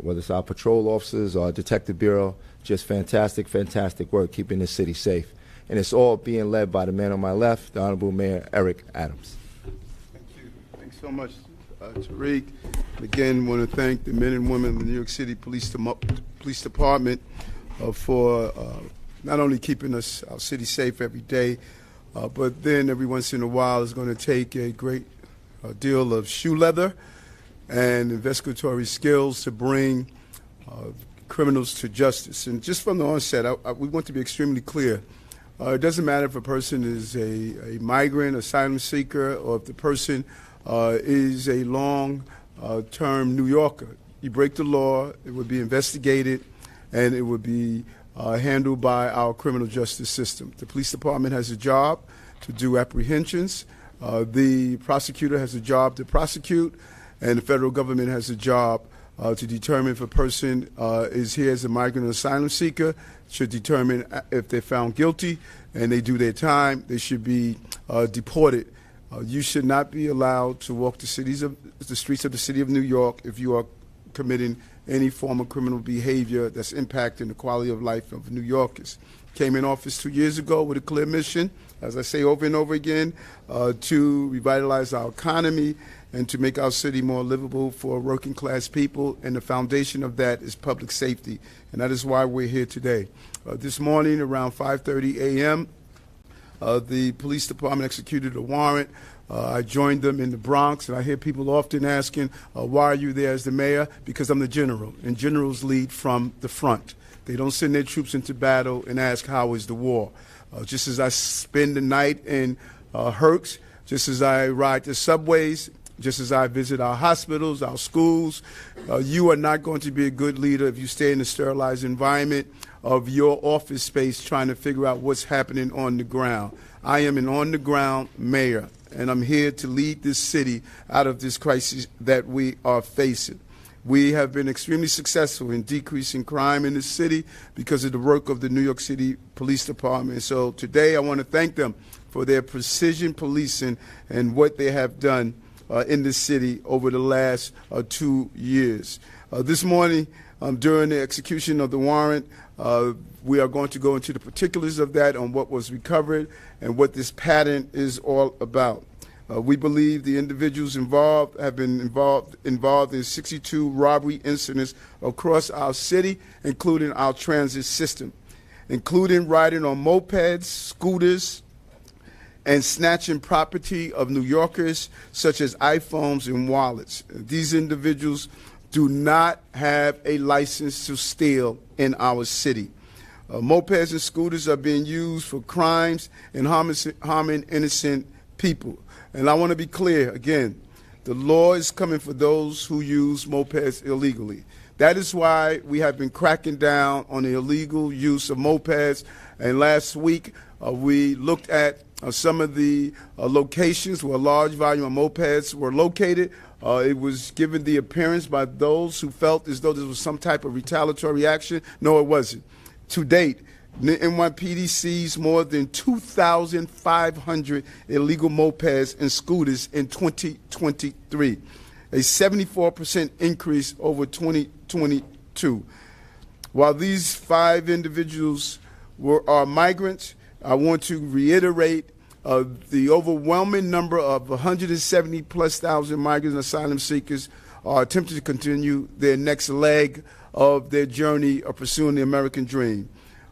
whether it's our patrol officers or our detective bureau. Just fantastic, fantastic work keeping this city safe. And it's all being led by the man on my left, the Honorable Mayor Eric Adams. Thank you. Thanks so much, Tariq. Again, want to thank the men and women of the New York City Police Department for not only keeping our city safe every day, but then every once in a while is going to take a great deal of shoe leather and investigatory skills to bring criminals to justice. And just from the onset, we want to be extremely clear. It doesn't matter if a person is a migrant, asylum seeker, or if the person is a long-term New Yorker. You break the law, it would be investigated, and it would be handled by our criminal justice system. The police department has a job to do apprehensions. The prosecutor has a job to prosecute, and the federal government has a job to determine if a person is here as a migrant or asylum seeker, should determine if they're found guilty and they do their time, they should be deported. You should not be allowed to walk the streets of the city of New York if you are committing any form of criminal behavior that's impacting the quality of life of New Yorkers. Came in office 2 years ago with a clear mission, as I say over and over again, to revitalize our economy and to make our city more livable for working class people. And the foundation of that is public safety. And that is why we're here today. This morning around 5:30 a.m., the police department executed a warrant. I joined them in the Bronx, and I hear people often asking, why are you there as the mayor? Because I'm the general, and generals lead from the front. They don't send their troops into battle and ask, how is the war? Just as I spend the night in Herx, just as I ride the subways, just as I visit our hospitals, our schools, you are not going to be a good leader if you stay in a sterilized environment of your office space trying to figure out what's happening on the ground. I am an on-the-ground mayor, and I'm here to lead this city out of this crisis that we are facing. We have been extremely successful in decreasing crime in this city because of the work of the New York City Police Department. So today I want to thank them for their precision policing and what they have done in this city over the last 2 years. This morning, during the execution of the warrant, we are going to go into the particulars of that, on what was recovered and what this pattern is all about. We believe the individuals involved have been involved in 62 robbery incidents across our city, including our transit system, including riding on mopeds, scooters, and snatching property of New Yorkers, such as iPhones and wallets. These individuals do not have a license to steal in our city. Mopeds and scooters are being used for crimes and harming innocent people. And I want to be clear, again, the law is coming for those who use mopeds illegally. That is why we have been cracking down on the illegal use of mopeds. And last week, we looked at some of the locations where a large volume of mopeds were located. It was given the appearance by those who felt as though this was some type of retaliatory action. No, it wasn't. To date, the NYPD seized more than 2,500 illegal mopeds and scooters in 2023, a 74% increase over 2022. While these 5 individuals are migrants, I want to reiterate the overwhelming number of 170+ thousand migrants and asylum seekers are attempting to continue their next leg of their journey of pursuing the American dream.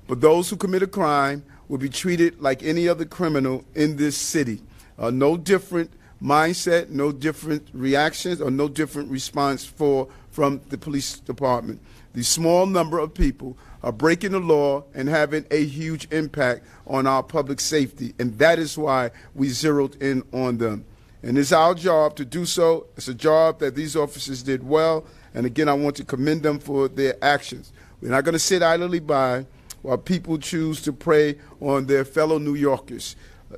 But those who commit a crime will be treated like any other criminal in this city. No different mindset, no different reactions, or no different response from the police department. The small number of people are breaking the law and having a huge impact on our public safety, and that is why we zeroed in on them. And it's our job to do so. It's a job that these officers did well, and again, I want to commend them for their actions. We're not going to sit idly by while people choose to prey on their fellow New Yorkers.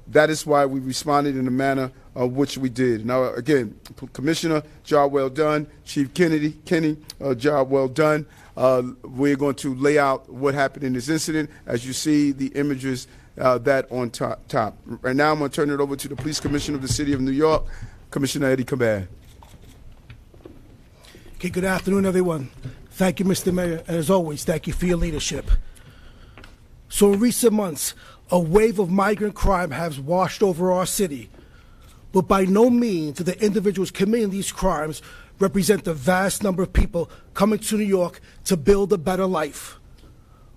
That is why we responded in the manner of which we did. Now, again, Commissioner, job well done. Chief Kenny, job well done. We're going to lay out what happened in this incident as you see the images that on top. Right now, I'm going to turn it over to the Police Commissioner of the City of New York, Commissioner Eddie Caban. Okay, good afternoon, everyone. Thank you, Mr. Mayor, and as always, thank you for your leadership. So in recent months, a wave of migrant crime has washed over our city, but by no means do the individuals committing these crimes represent the vast number of people coming to New York to build a better life.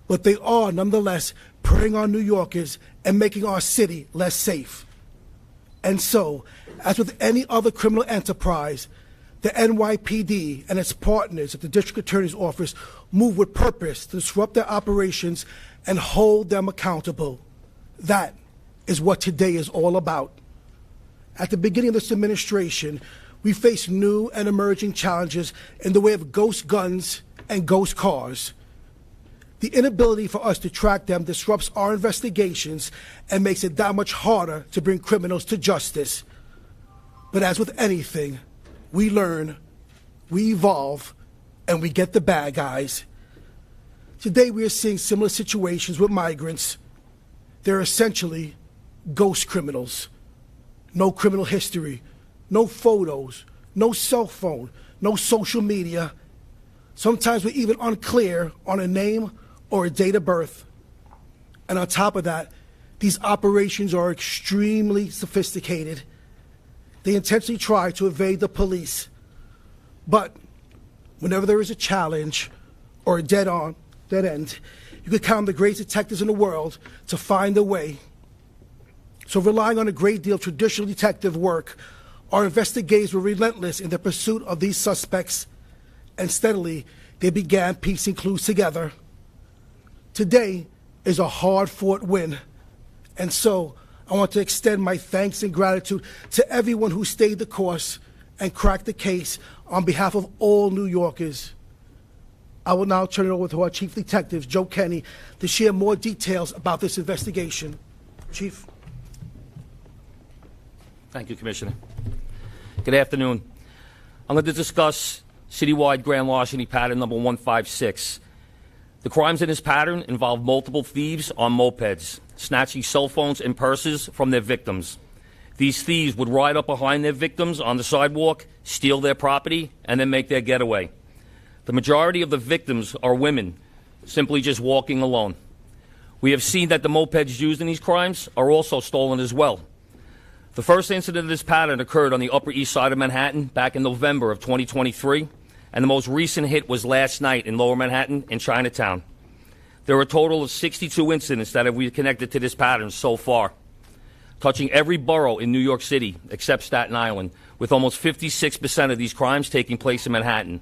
But they are, nonetheless, preying on New Yorkers and making our city less safe. And so, as with any other criminal enterprise, the NYPD and its partners at the District Attorney's Office move with purpose to disrupt their operations and hold them accountable. That is what today is all about. At the beginning of this administration, we face new and emerging challenges in the way of ghost guns and ghost cars. The inability for us to track them disrupts our investigations and makes it that much harder to bring criminals to justice. But as with anything, we learn, we evolve, and we get the bad guys. Today we are seeing similar situations with migrants. They're essentially ghost criminals. No criminal history, no photos, no cell phone, no social media. Sometimes we're even unclear on a name or a date of birth. And on top of that, these operations are extremely sophisticated. They intentionally try to evade the police. But whenever there is a challenge or a dead end, you can count on the great detectives in the world to find a way. So relying on a great deal of traditional detective work, our investigators were relentless in their pursuit of these suspects, and steadily they began piecing clues together. Today is a hard-fought win, and so I want to extend my thanks and gratitude to everyone who stayed the course and cracked the case on behalf of all New Yorkers. I will now turn it over to our Chief Detective, Joe Kenny, to share more details about this investigation. Chief. Thank you, Commissioner. Good afternoon. I'm going to discuss citywide grand larceny pattern number 156. The crimes in this pattern involve multiple thieves on mopeds, snatching cell phones and purses from their victims. These thieves would ride up behind their victims on the sidewalk, steal their property, and then make their getaway. The majority of the victims are women, simply just walking alone. We have seen that the mopeds used in these crimes are also stolen as well. The first incident of this pattern occurred on the Upper East Side of Manhattan back in November of 2023, and the most recent hit was last night in Lower Manhattan in Chinatown. There are a total of 62 incidents that have been connected to this pattern so far, touching every borough in New York City except Staten Island, with almost 56% of these crimes taking place in Manhattan.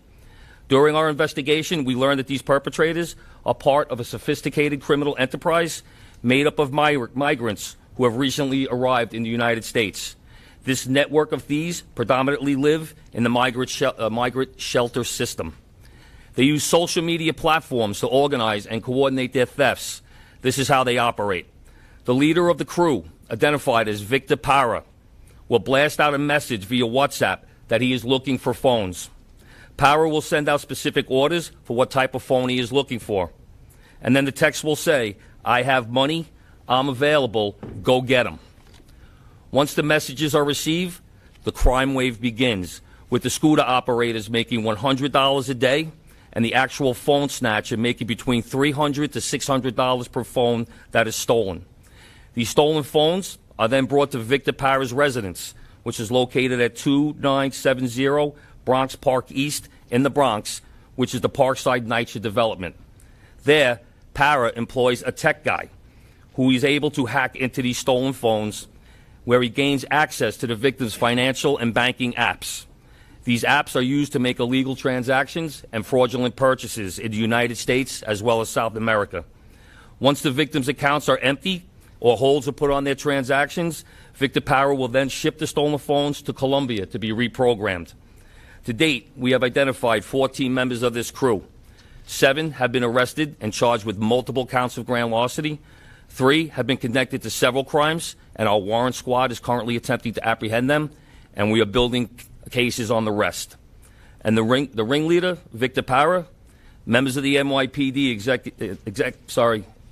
During our investigation, we learned that these perpetrators are part of a sophisticated criminal enterprise made up of migrants who have recently arrived in the United States. This network of thieves predominantly live in the migrant shelter system. They use social media platforms to organize and coordinate their thefts. This is how they operate. The leader of the crew, identified as Victor Para, will blast out a message via WhatsApp that he is looking for phones. Para will send out specific orders for what type of phone he is looking for. And then the text will say, "I have money, I'm available, go get them." Once the messages are received, the crime wave begins, with the scooter operators making $100 a day and the actual phone snatcher making between $300 to $600 per phone that is stolen. These stolen phones are then brought to Victor Para's residence, which is located at 2970 Bronx Park East in the Bronx, which is the Parkside NYPD development. There, Para employs a tech guy who is able to hack into these stolen phones, where he gains access to the victim's financial and banking apps. These apps are used to make illegal transactions and fraudulent purchases in the United States as well as South America. Once the victim's accounts are empty or holds are put on their transactions, Victor Para will then ship the stolen phones to Colombia to be reprogrammed. To date, we have identified 14 members of this crew. 7 have been arrested and charged with multiple counts of grand larceny. 3 have been connected to several crimes, and our warrant squad is currently attempting to apprehend them, and we are building cases on the rest. And the ringleader, Victor Para, members of the NYPD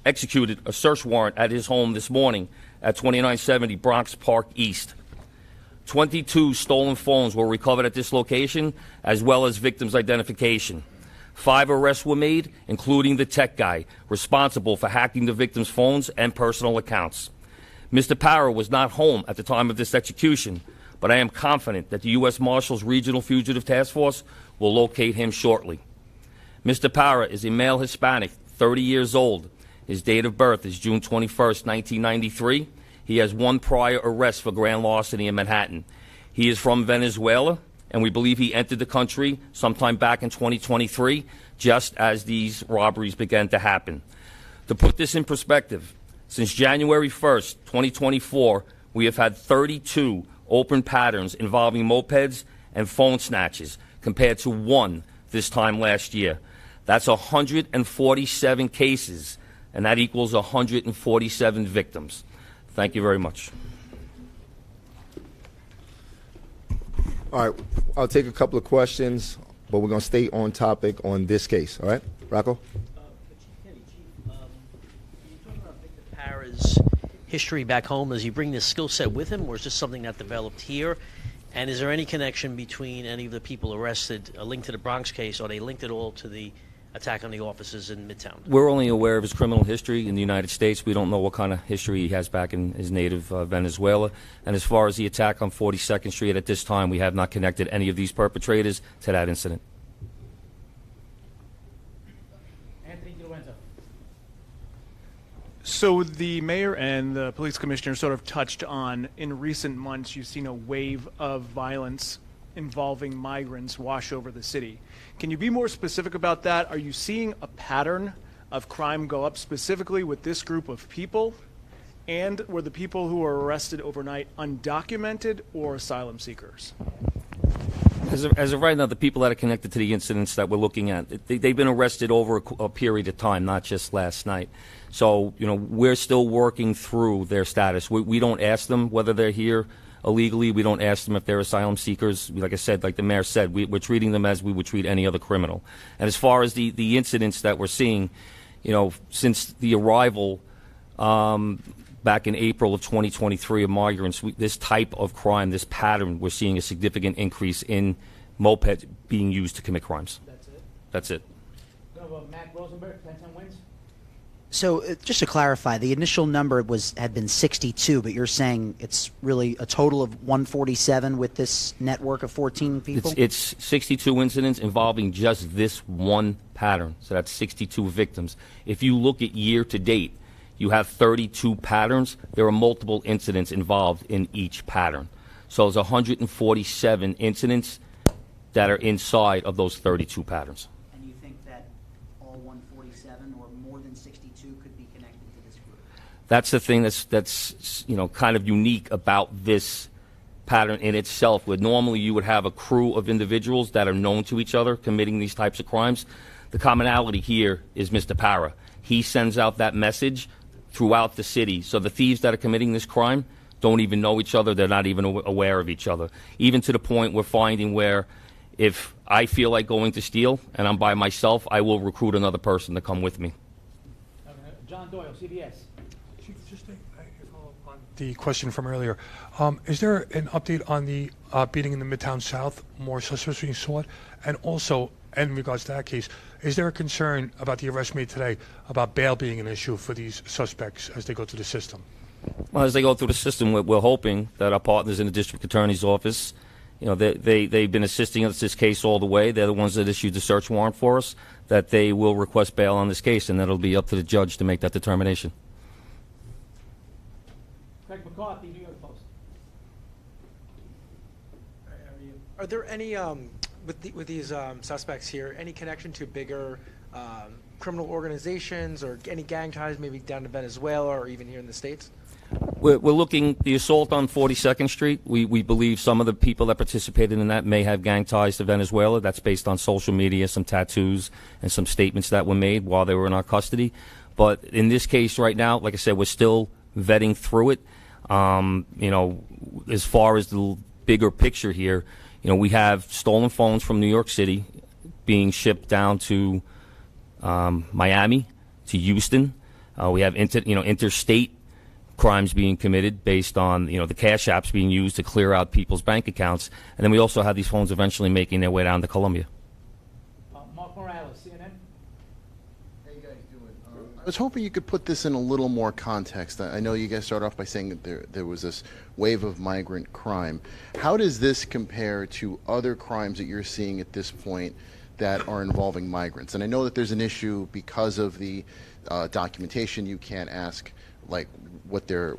executed a search warrant at his home this morning at 2970 Bronx Park East. 22 stolen phones were recovered at this location, as well as victims' identification. 5 arrests were made, including the tech guy responsible for hacking the victim's phones and personal accounts. Mr. Parra was not home at the time of this execution, but I am confident that the U.S. Marshals Regional Fugitive Task Force will locate him shortly. Mr. Parra is a male Hispanic, 30 years old. His date of birth is June 21st, 1993. He has 1 prior arrest for grand larceny in Manhattan. He is from Venezuela, and we believe he entered the country sometime back in 2023, just as these robberies began to happen. To put this in perspective, since January 1st, 2024, we have had 32 open patterns involving mopeds and phone snatches, compared to 1 this time last year. That's 147 cases, and that equals 147 victims. Thank you very much. All right, I'll take a couple of questions, but we're going to stay on topic on this case. All right, Rocco? Chief, you talk about Victor Parra's history back home. Does he bring this skill set with him, or is this something that developed here? And is there any connection between any of the people arrested linked to the Bronx case? Are they linked at all to the attack on the offices in Midtown? We're only aware of his criminal history in the United States. We don't know what kind of history he has back in his native Venezuela. And as far as the attack on 42nd Street, at this time, we have not connected any of these perpetrators to that incident. So the mayor and the police commissioner sort of touched on, in recent months, you've seen a wave of violence involving migrants wash over the city. Can you be more specific about that? Are you seeing a pattern of crime go up specifically with this group of people? And were the people who were arrested overnight undocumented or asylum seekers? As of right now, the people that are connected to the incidents that we're looking at, they've been arrested over a period of time, not just last night. So, we're still working through their status. We don't ask them whether they're here illegally. We don't ask them if they're asylum seekers. Like I said, like the mayor said, we're treating them as we would treat any other criminal. And as far as the incidents that we're seeing, since the arrival back in April of 2023 of migrants, this type of crime, this pattern, we're seeing a significant increase in mopeds being used to commit crimes. That's it? That's it. Matt Rosenberg, 10-10 wins? So just to clarify, the initial number had been 62, but you're saying it's really a total of 147 with this network of 14 people? It's 62 incidents involving just this one pattern. So that's 62 victims. If you look at year to date, you have 32 patterns. There are multiple incidents involved in each pattern. So there's 147 incidents that are inside of those 32 patterns. And you think that all 147 or more than 62 could be connected to this group? That's the thing that's kind of unique about this pattern in itself, where normally you would have a crew of individuals that are known to each other committing these types of crimes. The commonality here is Mr. Parra. He sends out that message throughout the city. So the thieves that are committing this crime don't even know each other. They're not even aware of each other. Even to the point we're finding where if I feel like going to steal and I'm by myself, I will recruit another person to come with me. John Doyle, CBS. Chief, just a follow-up on the question from earlier. Is there an update on the beating in the Midtown South, more suspects being sought? And also, in regards to that case, is there a concern about the arrest made today about bail being an issue for these suspects as they go through the system? Well, as they go through the system, we're hoping that our partners in the district attorney's office, they've been assisting us this case all the way. They're the ones that issued the search warrant for us, that they will request bail on this case, and that'll be up to the judge to make that determination. Craig McCarthy, New York Post. Are there any, with these suspects here, any connection to bigger criminal organizations or any gang ties, maybe down to Venezuela or even here in the States? We're looking, the assault on 42nd Street, we believe some of the people that participated in that may have gang ties to Venezuela. That's based on social media, some tattoos, and some statements that were made while they were in our custody. But in this case right now, like I said, we're still vetting through it. As far as the bigger picture here, we have stolen phones from New York City being shipped down to Miami, to Houston. We have interstate crimes being committed based on the cash apps being used to clear out people's bank accounts, and then we also have these phones eventually making their way down to Colombia. Mark Morales, I was hoping you could put this in a little more context. I know you guys start off by saying that there was this wave of migrant crime. How does this compare to other crimes that you're seeing at this point that are involving migrants? And I know that there's an issue because of the documentation. You can't ask like what their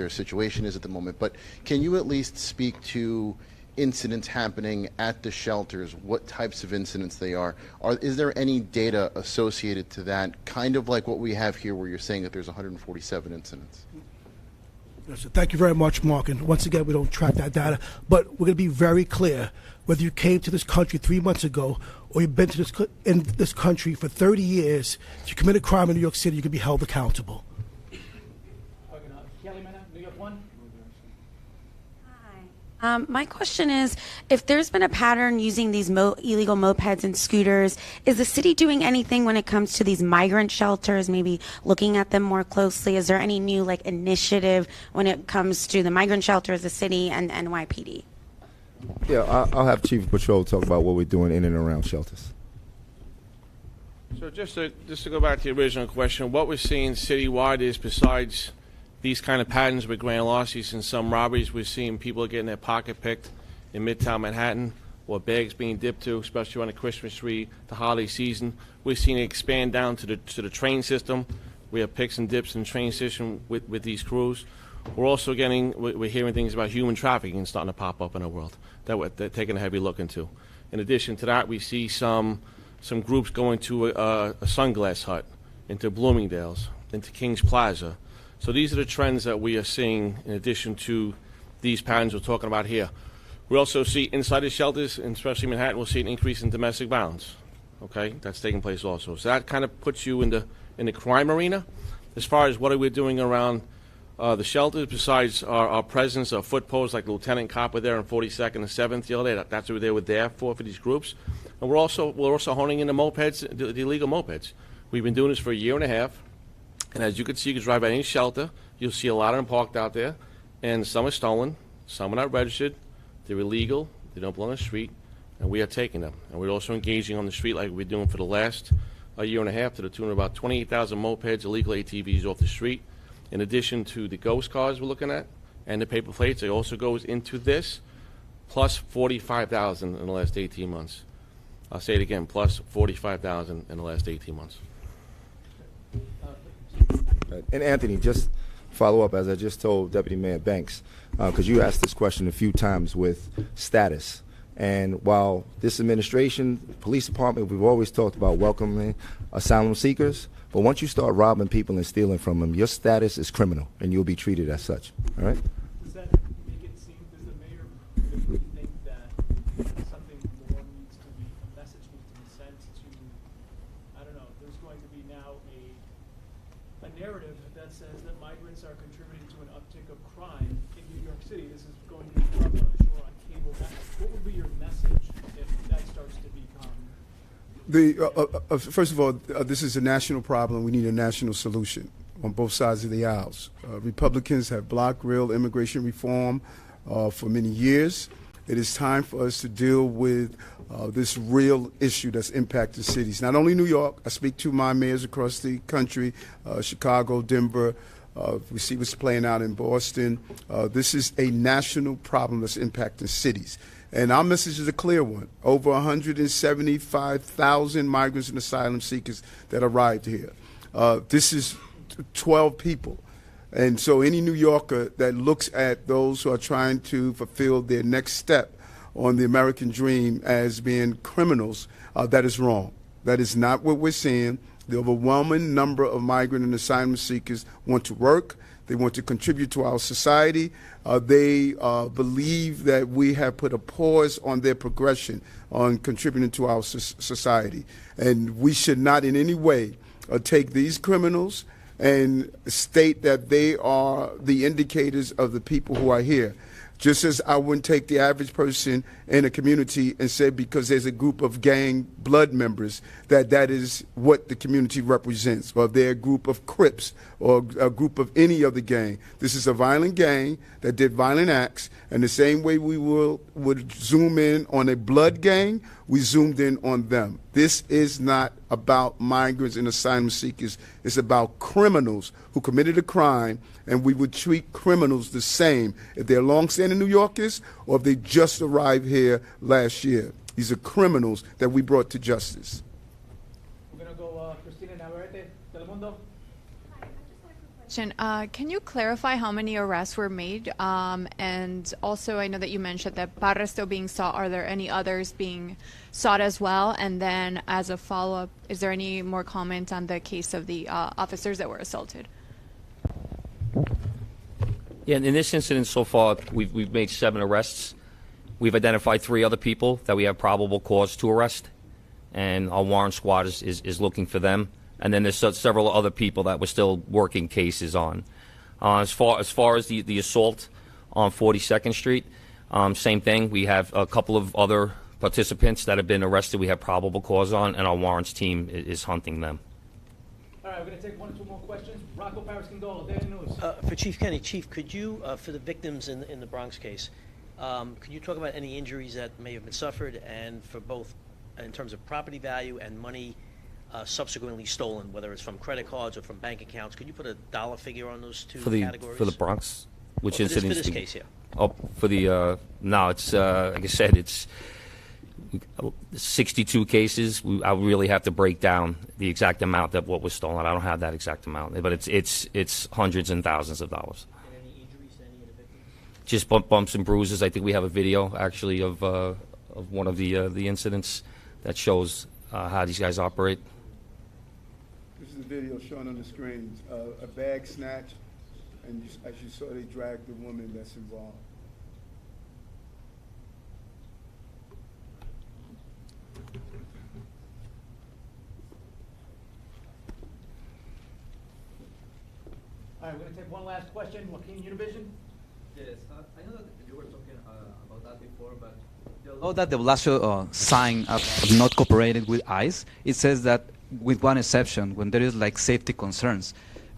situation is at the moment. But can you at least speak to incidents happening at the shelters, what types of incidents they are? Is there any data associated to that, kind of like what we have here where you're saying that there's 147 incidents? Yes, thank you very much, Mark. And once again, we don't track that data, but we're going to be very clear. Whether you came to this country 3 months ago or you've been to in this country for 30 years, if you commit a crime in New York City, you can be held accountable. Kelly Mena, New York 1. My question is, if there's been a pattern using these illegal mopeds and scooters, is the city doing anything when it comes to these migrant shelters, maybe looking at them more closely? Is there any new initiative when it comes to the migrant shelters, the city, and NYPD? Yeah, I'll have Chief of Patrol talk about what we're doing in and around shelters. So just to go back to the original question, what we're seeing citywide is, besides these kind of patterns with grand larcenies and some robberies, we're seeing people getting their pocket picked in Midtown Manhattan, or bags being dipped to, especially on the Christmas tree, the holiday season. We're seeing it expand down to the train system. We have picks and dips in the train system with these crews. We're also we're hearing things about human trafficking starting to pop up in our world that we're taking a heavy look into. In addition to that, we see some groups going to a sunglass hut, into Bloomingdale's, into King's Plaza. So these are the trends that we are seeing in addition to these patterns we're talking about here. We also see inside the shelters, and especially Manhattan, we'll see an increase in domestic violence. Okay, that's taking place also. So that kind of puts you in the crime arena. As far as what are we doing around the shelters, besides our presence of foot posts like Lieutenant Cop were there on 42nd and 7th the other day. That's what they were there for these groups. And we're also honing in the mopeds, the illegal mopeds. We've been doing this for a year and a half. And as you can see, you can drive by any shelter, you'll see a lot of them parked out there. And some are stolen, some are not registered, they're illegal, they don't belong on the street, and we are taking them. And we're also engaging on the street like we're doing for the last year and a half, to the tune of about 28,000 mopeds, illegal ATVs off the street. In addition to the ghost cars we're looking at and the paper plates, it also goes into this, plus 45,000 in the last 18 months. I'll say it again, plus 45,000 in the last 18 months. And Anthony, just follow up, as I just told Deputy Mayor Banks, because you asked this question a few times with status. And while this administration, police department, we've always talked about welcoming asylum seekers, but once you start robbing people and stealing from them, your status is criminal, and you'll be treated as such. All right? Does that make it seem, does the mayor really think that something more needs to be, a message needs to be sent to, I don't know, there's going to be now a narrative that says that migrants are contributing to an uptick of crime in New York City. This is going to be prevalent, I'm sure, on cable networks. What would be your message if that starts to become? First of all, this is a national problem. We need a national solution on both sides of the aisles. Republicans have blocked real immigration reform for many years. It is time for us to deal with this real issue that's impacting cities. Not only New York, I speak to my mayors across the country, Chicago, Denver. We see what's playing out in Boston. This is a national problem that's impacting cities. And our message is a clear one. Over 175,000 migrants and asylum seekers that arrived here. This is 12 people. And so any New Yorker that looks at those who are trying to fulfill their next step on the American dream as being criminals, that is wrong. That is not what we're seeing. The overwhelming number of migrant and asylum seekers want to work. They want to contribute to our society. They believe that we have put a pause on their progression on contributing to our society. And we should not in any way take these criminals and state that they are the indicators of the people who are here. Just as I wouldn't take the average person in a community and say because there's a group of gang blood members that is what the community represents, or they're a group of Crips or a group of any other gang. This is a violent gang that did violent acts, and the same way we would zoom in on a blood gang, we zoomed in on them. This is not about migrants and asylum seekers. It's about criminals who committed a crime, and we would treat criminals the same if they're longstanding New Yorkers or if they just arrived here last year. These are criminals that we brought to justice. We're going to go Cristina Navarrete, Telemundo. Can you clarify how many arrests were made? And also, I know that you mentioned that Parra is still being sought. Are there any others being sought as well? And then, as a follow-up, is there any more comment on the case of the officers that were assaulted? Yeah, in this incident so far, we've made 7 arrests. We've identified 3 other people that we have probable cause to arrest, and our warrant squad is looking for them. And then there's several other people that we're still working cases on. As far as the assault on 42nd Street, same thing. We have a couple of other participants that have been arrested. We have probable cause on, and our warrants team is hunting them. All right, we're going to take 1 or 2 more questions. Rocco Paris-Condolo, Daily News. For Chief Kenny, Chief, could you, for the victims in the Bronx case, could you talk about any injuries that may have been suffered, and for both in terms of property value and money subsequently stolen, whether it's from credit cards or from bank accounts? Could you put a dollar figure on those two categories? For the Bronx? Which incident? incident? For this case, yeah. Oh, for the, no, it's, like I said, it's 62 cases. I would really have to break down the exact amount that what was stolen. I don't have that exact amount, but it's hundreds and thousands of dollars. And any injuries to any of the victims? Just bumps and bruises. I think we have a video, actually, of one of the incidents that shows how these guys operate. This is a video shown on the screen. A bag snatch, and as you saw, they dragged the woman that's involved. All right, we're going to take one last question. Joaquin, Univision. Yes, I know that you were talking about that before, but the law that de Blasio signed not cooperated with ICE, it says that with one exception, when there is like safety concerns.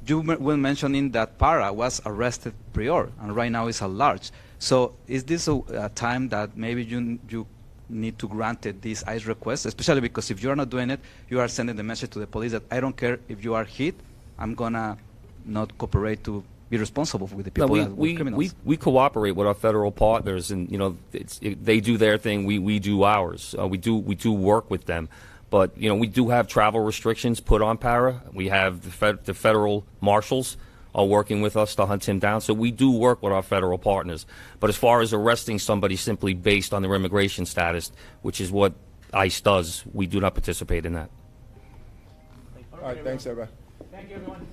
You were mentioning that Parra was arrested prior, and right now is at large. So is this a time that maybe you need to grant it this ICE request, especially because if you are not doing it, you are sending the message to the police that I don't care if you are hit, I'm gonna not cooperate to be responsible with the people that were criminals. We cooperate with our federal partners, and they do their thing, we do ours. We do work with them, but we do have travel restrictions put on Parra. We have the federal marshals are working with us to hunt him down, so we do work with our federal partners. But as far as arresting somebody simply based on their immigration status, which is what ICE does, we do not participate in that. All right, thanks, everybody. Thank you, everyone.